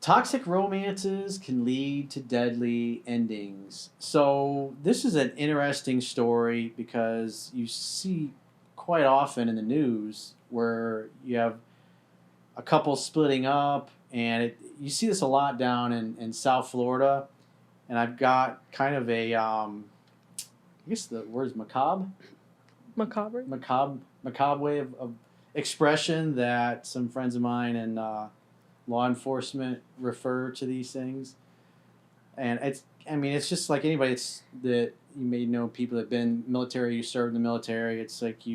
Toxic romances can lead to deadly endings. So, this is an interesting story because you see quite often in the news where you have a couple splitting up, and you see this a lot down in South Florida. And I've got kind of I guess the word is macabre, Macabre? macabre way of expression that some friends of mine in law enforcement refer to these things. And I mean, it's just like anybody. It's that you may know people that have been military, you served in the military. It's like I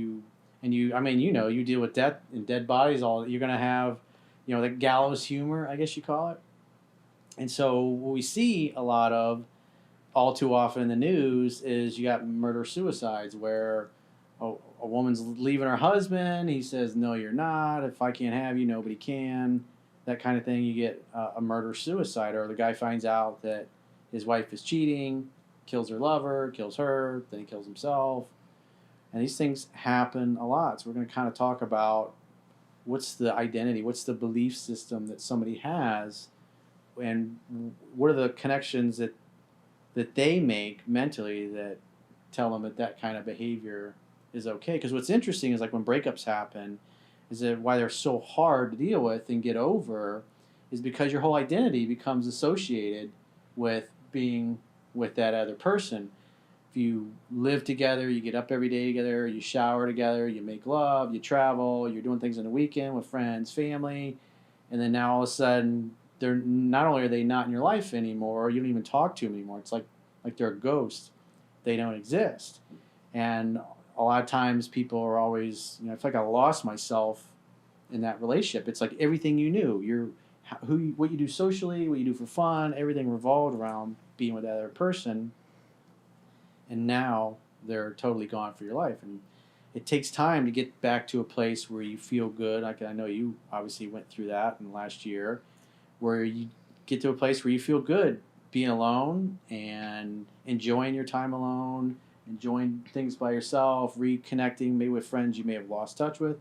mean, you deal with death and dead bodies. All you're gonna have, the gallows humor, I guess you call it. And so what we see a lot of, all too often in the news, is you got murder suicides where a woman's leaving her husband. He says, "No, you're not. If I can't have you, nobody can." That kind of thing. You get a murder suicide, or the guy finds out that his wife is cheating, kills her lover, kills her, then he kills himself. And these things happen a lot. So we're going to kind of talk about what's the identity, what's the belief system that somebody has, and what are the connections that they make mentally that tell them that kind of behavior is okay. Because what's interesting is like when breakups happen, is that why they're so hard to deal with and get over is because your whole identity becomes associated with being with that other person. If you live together, you get up every day together, you shower together, you make love, you travel, you're doing things on the weekend with friends, family, and then now all of a sudden they're not only are they not in your life anymore, you don't even talk to them anymore. It's like they're a ghost. They don't exist. And a lot of times people are always, I feel like I lost myself in that relationship. It's like everything you knew, what you do socially, what you do for fun, everything revolved around being with that other person. And now they're totally gone for your life. And it takes time to get back to a place where you feel good. Like I know you obviously went through that in the last year, where you get to a place where you feel good being alone and enjoying your time alone, enjoying things by yourself, reconnecting maybe with friends you may have lost touch with.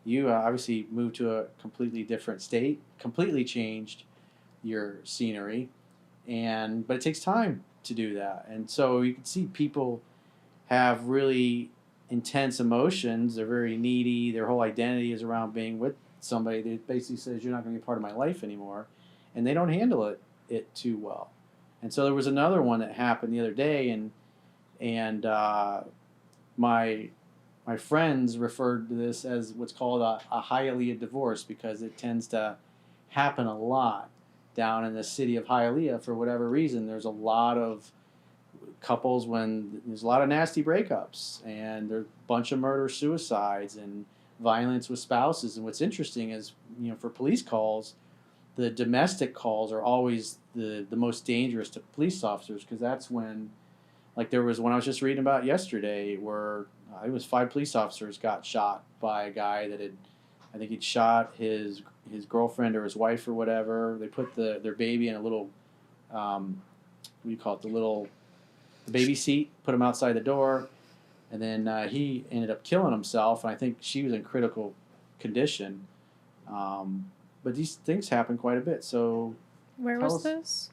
You obviously moved to a completely different state, completely changed your scenery, but it takes time to do that. And so you can see people have really intense emotions. They're very needy. Their whole identity is around being with somebody that basically says you're not going to be part of my life anymore, and they don't handle it too well. And so there was another one that happened the other day, and my my friends referred to this as what's called a Hialeah divorce because it tends to happen a lot down in the city of Hialeah for whatever reason. There's a lot of couples when there's a lot of nasty breakups and there's a bunch of murder suicides and violence with spouses. And what's interesting is, for police calls, the domestic calls are always the most dangerous to police officers because that's when, like there was one I was just reading about yesterday where it was 5 police officers got shot by a guy that I think he'd shot his girlfriend or his wife or whatever. They put their baby in a little, what do you call it, the baby seat, put him outside the door, and then he ended up killing himself, and I think she was in critical condition. But these things happen quite a bit. So Where was this?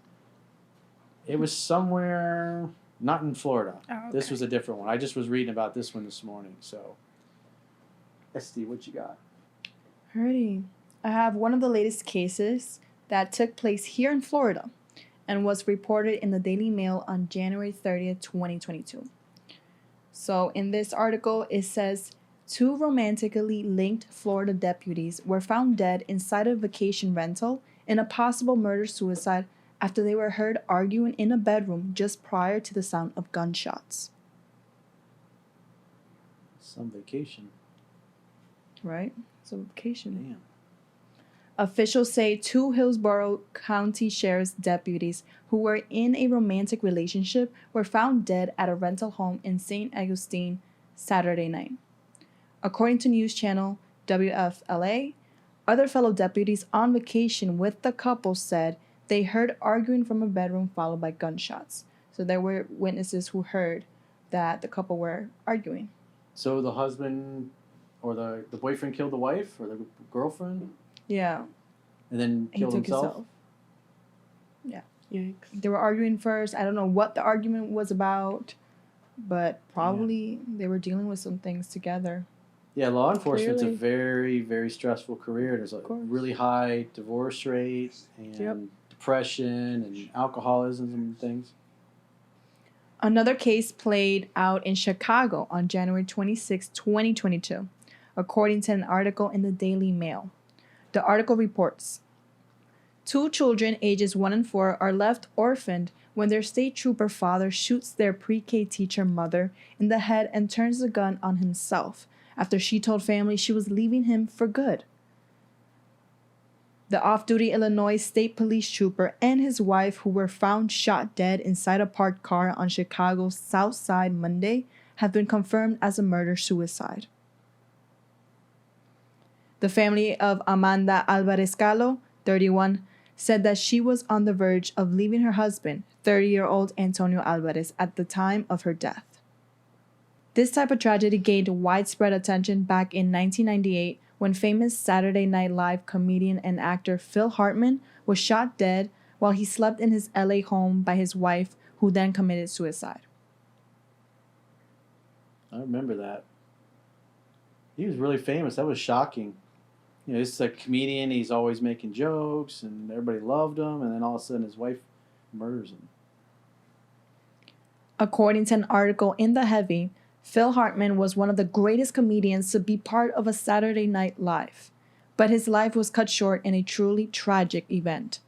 It was somewhere not in Florida. Oh, okay. This was a different one. I just was reading about this one this morning. So, Esty, what you got? Alrighty. I have one of the latest cases that took place here in Florida and was reported in the Daily Mail on January 30th, 2022. So in this article, it says 2 romantically linked Florida deputies were found dead inside a vacation rental in a possible murder-suicide after they were heard arguing in a bedroom just prior to the sound of gunshots. Some vacation. Right? Some vacation. Damn. Officials say 2 Hillsborough County Sheriff's deputies who were in a romantic relationship were found dead at a rental home in St. Augustine Saturday night. According to news channel WFLA, other fellow deputies on vacation with the couple said they heard arguing from a bedroom followed by gunshots. So there were witnesses who heard that the couple were arguing. So the husband or the boyfriend killed the wife or the girlfriend? Yeah. And then killed himself? Yikes. They were arguing first. I don't know what the argument was about, but probably they were dealing with some things together. Yeah, law enforcement's Clearly. a very, very stressful career. There's a course. really high divorce rate and Yep. depression and alcoholism and things. Another case played out in Chicago on January 26, 2022, according to an article in the Daily Mail. The article reports, 2 children ages 1 and 4 are left orphaned when their state trooper father shoots their pre-K teacher mother in the head and turns the gun on himself after she told family she was leaving him for good. The off-duty Illinois State Police trooper and his wife, who were found shot dead inside a parked car on Chicago's South Side Monday, have been confirmed as a murder-suicide. The family of Amanda Alvarez-Calo, 31, said that she was on the verge of leaving her husband, 30-year-old Antonio Alvarez, at the time of her death. This type of tragedy gained widespread attention back in 1998 when famous Saturday Night Live comedian and actor Phil Hartman was shot dead while he slept in his LA home by his wife, who then committed suicide. I remember that. He was really famous. That was shocking. You know, this is a comedian. He's always making jokes, and everybody loved him. And then all of a sudden, his wife murders him. According to an article in The Heavy, Phil Hartman was one of the greatest comedians to be part of a Saturday Night Live, but his life was cut short in a truly tragic event.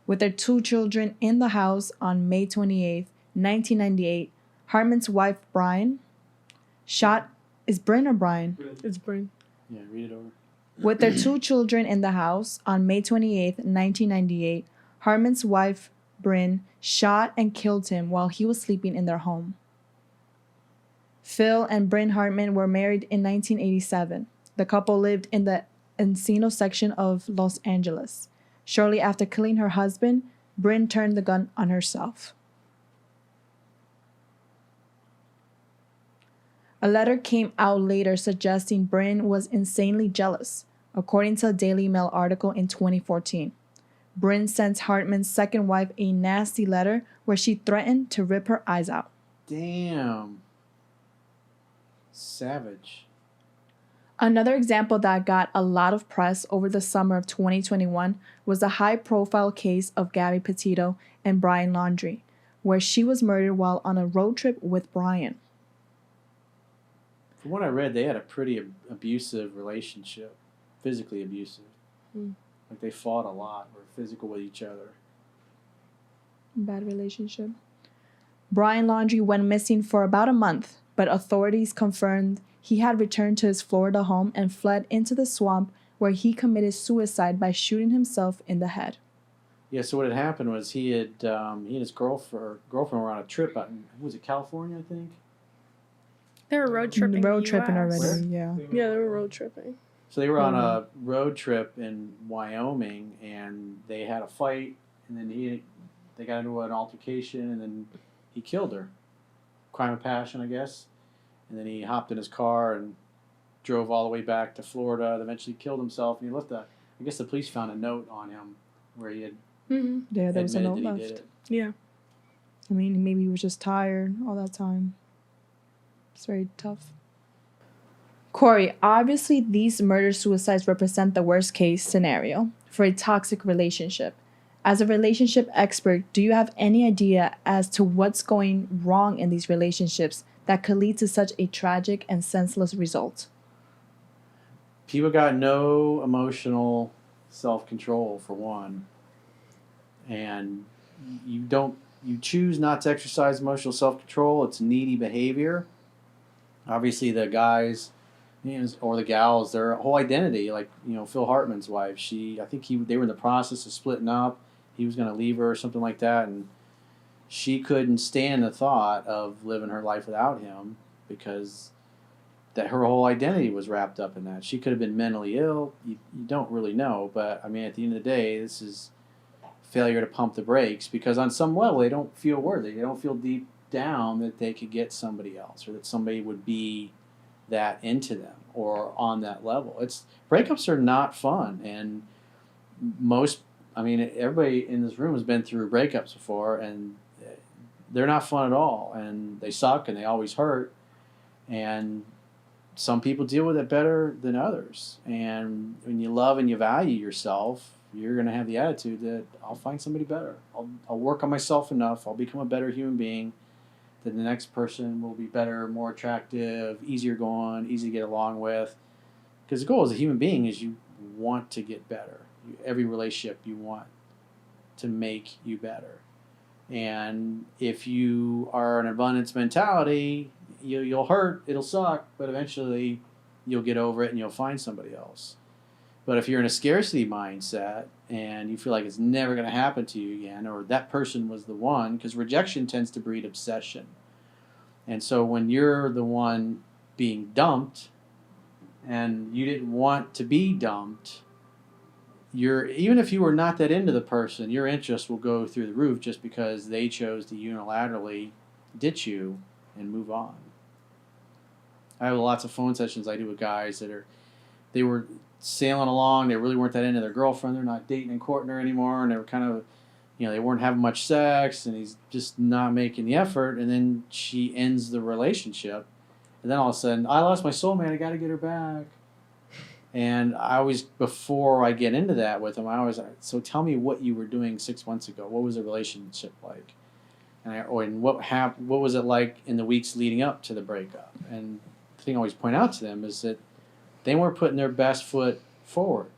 With their 2 children in the house on May 28, 1998, Hartman's wife, Brian, shot... Is Bryn or Brian? It's Bryn. Yeah, read it over. With their 2 children in the house on May 28, 1998, Hartman's wife, Bryn, shot and killed him while he was sleeping in their home. Phil and Bryn Hartman were married in 1987. The couple lived in the Encino section of Los Angeles. Shortly after killing her husband, Bryn turned the gun on herself. A letter came out later suggesting Bryn was insanely jealous, according to a Daily Mail article in 2014. Bryn sent Hartman's second wife a nasty letter where she threatened to rip her eyes out. Damn. Savage. Another example that got a lot of press over the summer of 2021 was the high-profile case of Gabby Petito and Brian Laundrie, where she was murdered while on a road trip with Brian. From what I read, they had a pretty abusive relationship, physically abusive. Like they fought a lot, were physical with each other. Bad relationship. Brian Laundrie went missing for about a month, but authorities confirmed he had returned to his Florida home and fled into the swamp where he committed suicide by shooting himself in the head. Yeah, so what had happened was he and his girlfriend were on a trip out in, was it California, I think? They were road tripping. Road tripping US. already, yeah. Yeah, they were road tripping. So they were on a road trip in Wyoming, and they had a fight, and then they got into an altercation, and then he killed her. Crime of passion, I guess. And then he hopped in his car and drove all the way back to Florida, and eventually killed himself, and he left I guess the police found a note on him where he had Yeah, there was a admitted note that he left. did it. Yeah. I mean, maybe he was just tired all that time. It's very tough. Corey, obviously these murder-suicides represent the worst case scenario for a toxic relationship. As a relationship expert, do you have any idea as to what's going wrong in these relationships that could lead to such a tragic and senseless result? People got no emotional self-control, for one. And you choose not to exercise emotional self-control. It's needy behavior. Obviously, the guys, or the gals, their whole identity, like, Phil Hartman's wife, I think they were in the process of splitting up. He was going to leave her or something like that, and she couldn't stand the thought of living her life without him because that her whole identity was wrapped up in that. She could have been mentally ill. You don't really know, but I mean, at the end of the day, this is failure to pump the brakes because on some level they don't feel worthy. They don't feel deep down that they could get somebody else or that somebody would be that into them or on that level. Breakups are not fun, and I mean, everybody in this room has been through breakups before, and they're not fun at all, and they suck, and they always hurt, and some people deal with it better than others. And when you love and you value yourself, you're going to have the attitude that I'll find somebody better. I'll work on myself enough. I'll become a better human being. That the next person will be better, more attractive, easier going, easy to get along with. Because the goal as a human being is you want to get better. Every relationship you want to make you better. And if you are an abundance mentality, you'll hurt, it'll suck, but eventually you'll get over it and you'll find somebody else. But if you're in a scarcity mindset and you feel like it's never going to happen to you again, or that person was the one, because rejection tends to breed obsession. And so when you're the one being dumped and you didn't want to be dumped, even if you were not that into the person, your interest will go through the roof just because they chose to unilaterally ditch you and move on. I have lots of phone sessions I do with guys they were sailing along. They really weren't that into their girlfriend. They're not dating and courting her anymore, and they were kind of, they weren't having much sex, and he's just not making the effort. And then she ends the relationship, and then all of a sudden, I lost my soulmate. I got to get her back. And I always, before I get into that with them, so tell me what you were doing 6 months ago. What was the relationship like? And what was it like in the weeks leading up to the breakup? And the thing I always point out to them is that they weren't putting their best foot forward.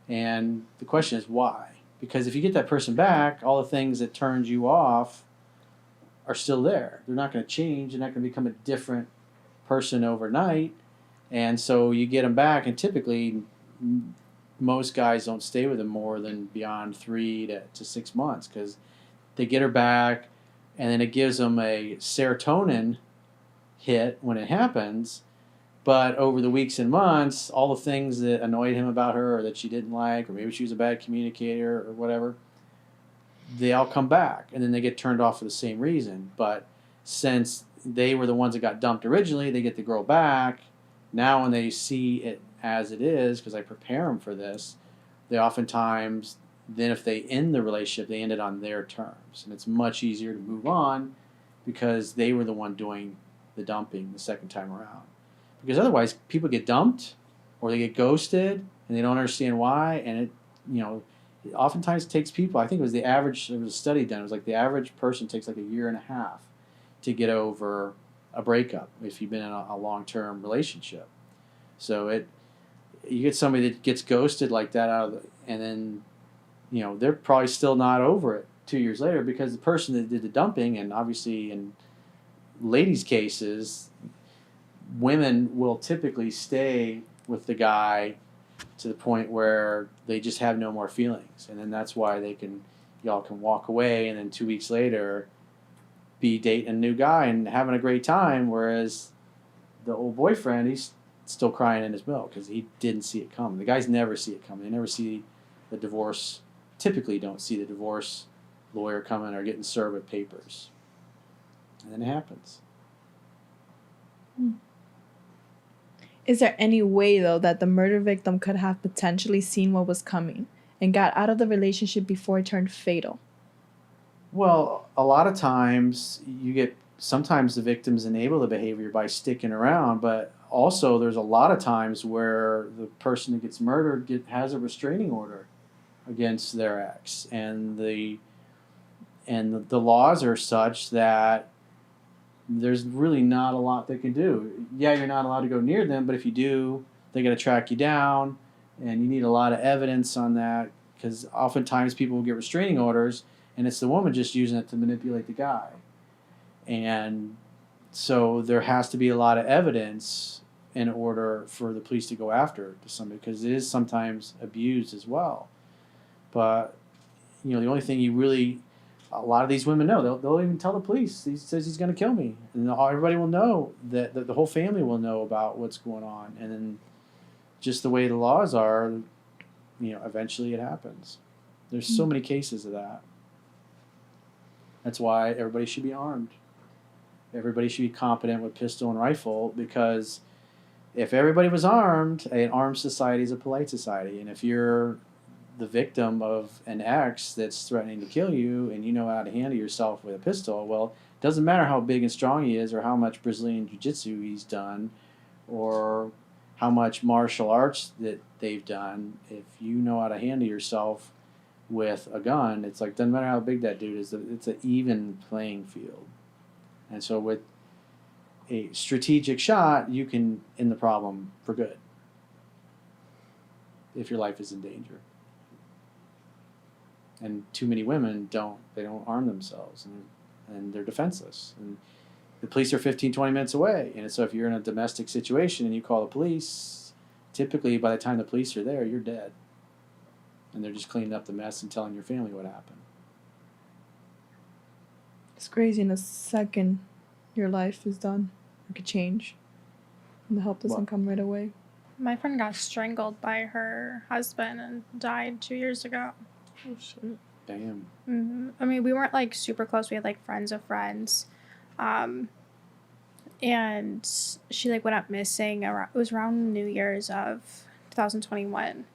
And the question is why? Because if you get that person back, all the things that turned you off are still there. They're not going to change. They're not going to become a different person overnight. And so you get them back, and typically most guys don't stay with them more than beyond 3 to 6 months, because they get her back, and then it gives them a serotonin hit when it happens. But over the weeks and months, all the things that annoyed him about her, or that she didn't like, or maybe she was a bad communicator or whatever, they all come back, and then they get turned off for the same reason. But since they were the ones that got dumped originally, they get the girl back. Now when they see it as it is, because I prepare them for this, they oftentimes, then if they end the relationship, they end it on their terms. And it's much easier to move on because they were the one doing the dumping the second time around. Because otherwise, people get dumped or they get ghosted and they don't understand why. And it oftentimes takes people, I think it was there was a study done, it was like the average person takes like a year and a half to get over a breakup if you've been in a long-term relationship. So you get somebody that gets ghosted like that and then, they're probably still not over it 2 years later, because the person that did the dumping, and obviously in ladies' cases, women will typically stay with the guy to the point where they just have no more feelings, and then that's why y'all can walk away, and then 2 weeks later be dating a new guy and having a great time, whereas the old boyfriend, he's still crying in his milk because he didn't see it coming. The guys never see it coming. They never see the divorce, typically don't see the divorce lawyer coming or getting served with papers, and then it happens. Is there any way, though, that the murder victim could have potentially seen what was coming and got out of the relationship before it turned fatal? Well, a lot of times sometimes the victims enable the behavior by sticking around, but also there's a lot of times where the person that gets murdered has a restraining order against their ex, and the laws are such that there's really not a lot they can do. Yeah, you're not allowed to go near them, but if you do, they're going to track you down, and you need a lot of evidence on that, because oftentimes people will get restraining orders, and it's the woman just using it to manipulate the guy. And so there has to be a lot of evidence in order for the police to go after somebody, because it is sometimes abused as well. But, the only thing a lot of these women know, they'll even tell the police, he says he's going to kill me. And everybody will know, that the whole family will know about what's going on. And then just the way the laws are, eventually it happens. There's so many cases of that. That's why everybody should be armed. Everybody should be competent with pistol and rifle, because if everybody was armed, an armed society is a polite society. And if you're the victim of an ex that's threatening to kill you, and you know how to handle yourself with a pistol, well, it doesn't matter how big and strong he is or how much Brazilian Jiu-Jitsu he's done or how much martial arts that they've done. If you know how to handle yourself with a gun, it's like, doesn't matter how big that dude is, it's an even playing field. And so with a strategic shot, you can end the problem for good if your life is in danger. And too many women don't arm themselves, and they're defenseless. And the police are 15, 20 minutes away. And so if you're in a domestic situation and you call the police, typically by the time the police are there, you're dead. And they're just cleaning up the mess and telling your family what happened. It's crazy. In a second, your life is done. It could change. And the help doesn't come right away. My friend got strangled by her husband and died 2 years ago. Oh, shit. Damn. Mm-hmm. I mean, we weren't, like, super close. We had, like, friends of friends. And she, like, went up missing. It was around New Year's of 2021.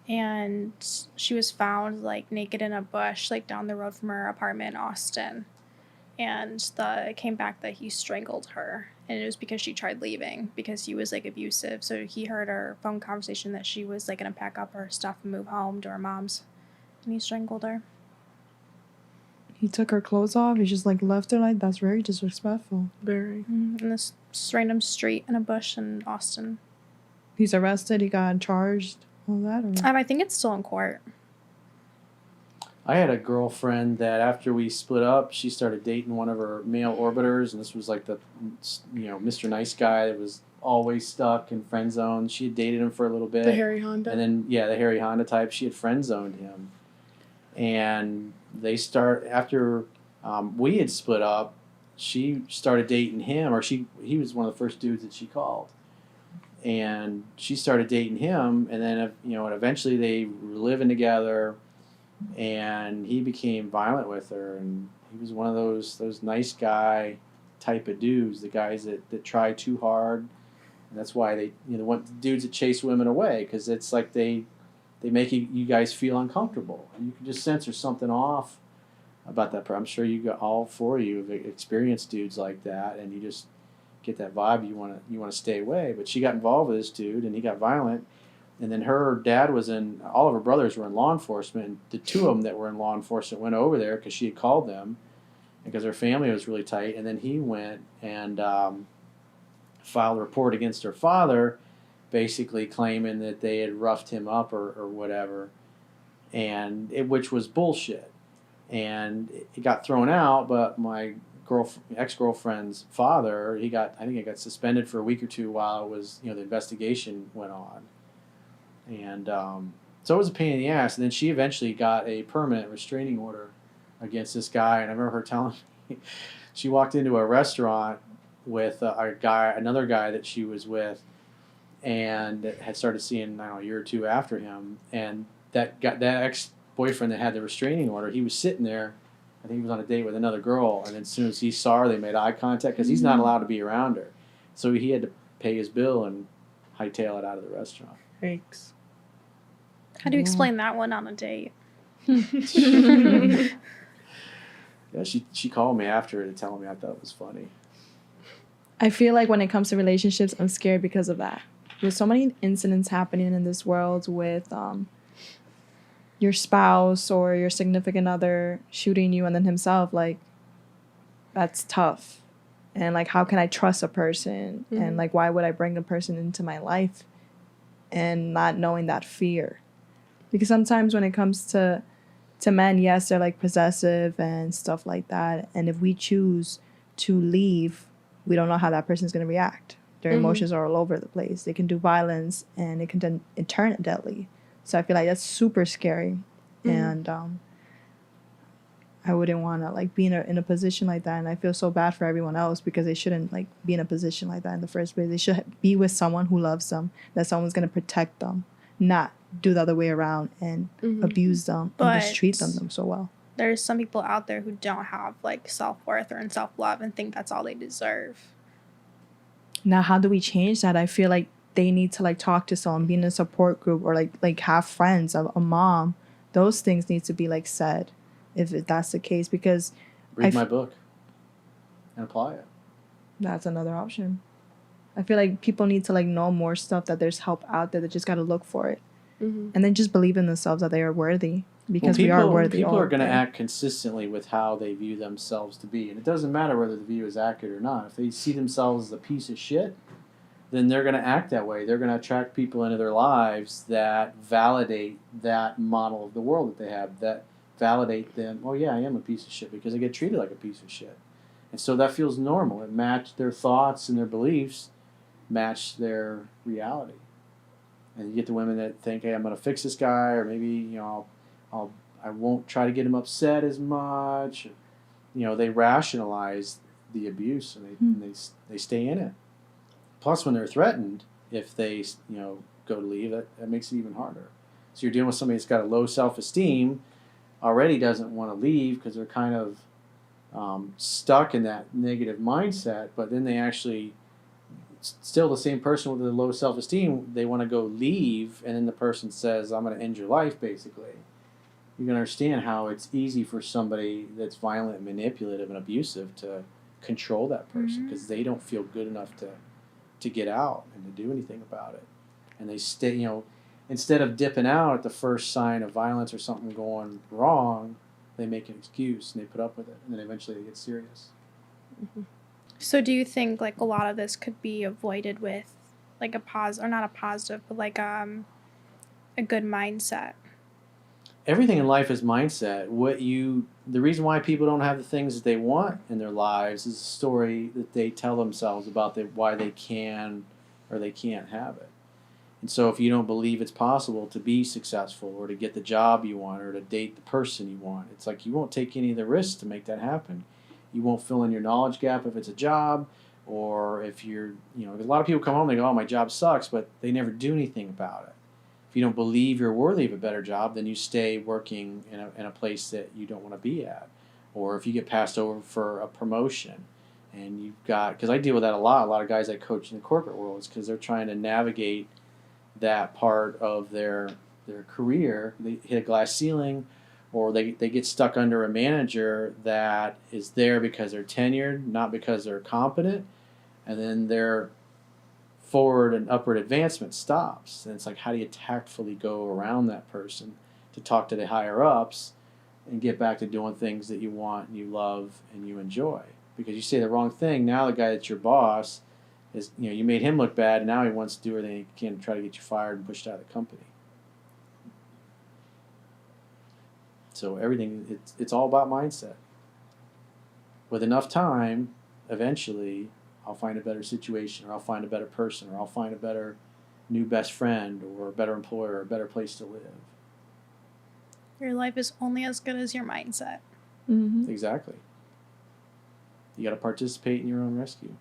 And she was found, like, naked in a bush, like, down the road from her apartment in Austin. And it came back that he strangled her. And it was because she tried leaving, because he was, like, abusive. So he heard her phone conversation that she was, like, going to pack up her stuff and move home to her mom's. And he strangled her. He took her clothes off. He just, like, left her like that's very disrespectful. Very. In this random street in a bush in Austin. He's arrested. He got charged. All that. Or... I think it's still in court. I had a girlfriend that after we split up, she started dating one of her male orbiters, and this was like the, Mr. Nice Guy that was always stuck in friend zone. She had dated him for a little bit. The Harry Honda. And then, the Harry Honda type. She had friend zoned him. And after we had split up, she started dating him, or he was one of the first dudes that she called. And she started dating him, and then, and eventually they were living together, and he became violent with her, and he was one of those nice guy type of dudes, the guys that try too hard. And that's why they, want the dudes that chase women away, because it's like they make you guys feel uncomfortable, and you can just sense there's something off about that. I'm sure you got all four of you have experienced dudes like that, and you just get that vibe. You want to stay away. But she got involved with this dude, and he got violent. And then her dad all of her brothers were in law enforcement. And the two of them that were in law enforcement went over there because she had called them, because her family was really tight. And then he went and filed a report against her father, basically claiming that they had roughed him up or whatever, which was bullshit. And it got thrown out, but my ex-girlfriend's father, I think he got suspended for a week or two while it was, the investigation went on. And so it was a pain in the ass. And then she eventually got a permanent restraining order against this guy. And I remember her telling me she walked into a restaurant with another guy that she was with, and had started seeing, a year or two after him. And that ex-boyfriend that had the restraining order, he was sitting there. I think he was on a date with another girl. And then as soon as he saw her, they made eye contact, because he's not allowed to be around her. So he had to pay his bill and hightail it out of the restaurant. Thanks. How do you explain that one on a date? Yeah, she called me after to tell me I thought it was funny. I feel like when it comes to relationships, I'm scared because of that. There's so many incidents happening in this world with your spouse or your significant other shooting you and then himself. Like, that's tough. And, like, how can I trust a person? Mm-hmm. And, like, why would I bring a person into my life and not knowing that fear? Because sometimes when it comes to men, yes, they're, like, possessive and stuff like that. And if we choose to leave, we don't know how that person's going to react. Their emotions are all over the place. They can do violence, and it can then turn deadly. So I feel like that's super scary. And I wouldn't want to, like, be in a position like that. And I feel so bad for everyone else, because they shouldn't, like, be in a position like that in the first place. They should be with someone who loves them, that someone's going to protect them, not do the other way around and abuse them and just treat them so well. There's some people out there who don't have, like, self-worth or self-love and think that's all they deserve. Now, how do we change that? I feel like they need to like talk to someone, be in a support group, or like have friends, a mom. Those things need to be like said, if that's the case, because Read my book and apply it. that's another option. I feel like people need to like know more stuff, that there's help out there. They just got to look for it, and then just believe in themselves that they are worthy, because we are worthy. People are going to act consistently with how they view themselves to be, and it doesn't matter whether the view is accurate or not. If they see themselves as a piece of shit, then they're going to act that way. They're going to attract people into their lives that validate that model of the world that they have, that validate them. Oh yeah, I am a piece of shit because I get treated like a piece of shit, and so that feels normal. It matched their thoughts and their beliefs, match their reality. And you get the women that think, hey, I'm going to fix this guy, or maybe I won't try to get him upset as much. They rationalize the abuse, and they stay in it. Plus, when they're threatened, if they go to leave, that makes it even harder. So you're dealing with somebody that's got a low self-esteem, already doesn't want to leave because they're kind of stuck in that negative mindset, but then they actually, still the same person with the low self-esteem, they want to go leave, and then the person says, I'm going to end your life, basically. You can understand how it's easy for somebody that's violent, and manipulative, and abusive to control that person, because they don't feel good enough to get out and to do anything about it. And they stay, instead of dipping out at the first sign of violence or something going wrong, they make an excuse and they put up with it, and then eventually they get serious. So do you think like a lot of this could be avoided with like not a positive, but like a good mindset? Everything in life is mindset. The reason why people don't have the things that they want in their lives is a story that they tell themselves about why they can or they can't have it. And so if you don't believe it's possible to be successful, or to get the job you want, or to date the person you want, it's like you won't take any of the risks to make that happen. You won't fill in your knowledge gap if it's a job, or if you're, a lot of people come home, they go, oh, my job sucks, but they never do anything about it. If you don't believe you're worthy of a better job, then you stay working in a place that you don't want to be at. Or if you get passed over for a promotion, and you've got, because I deal with that a lot of guys I coach in the corporate world, is because they're trying to navigate that part of their career. They hit a glass ceiling, or they get stuck under a manager that is there because they're tenured, not because they're competent, and then their forward and upward advancement stops. And it's like, how do you tactfully go around that person to talk to the higher ups and get back to doing things that you want and you love and you enjoy? Because you say the wrong thing, now the guy that's your boss is, you made him look bad, and now he wants to do everything he can to try to get you fired and pushed out of the company. So everything, it's all about mindset. With enough time, eventually, I'll find a better situation, or I'll find a better person, or I'll find a better new best friend, or a better employer, or a better place to live. Your life is only as good as your mindset. Mm-hmm. Exactly. You got to participate in your own rescue.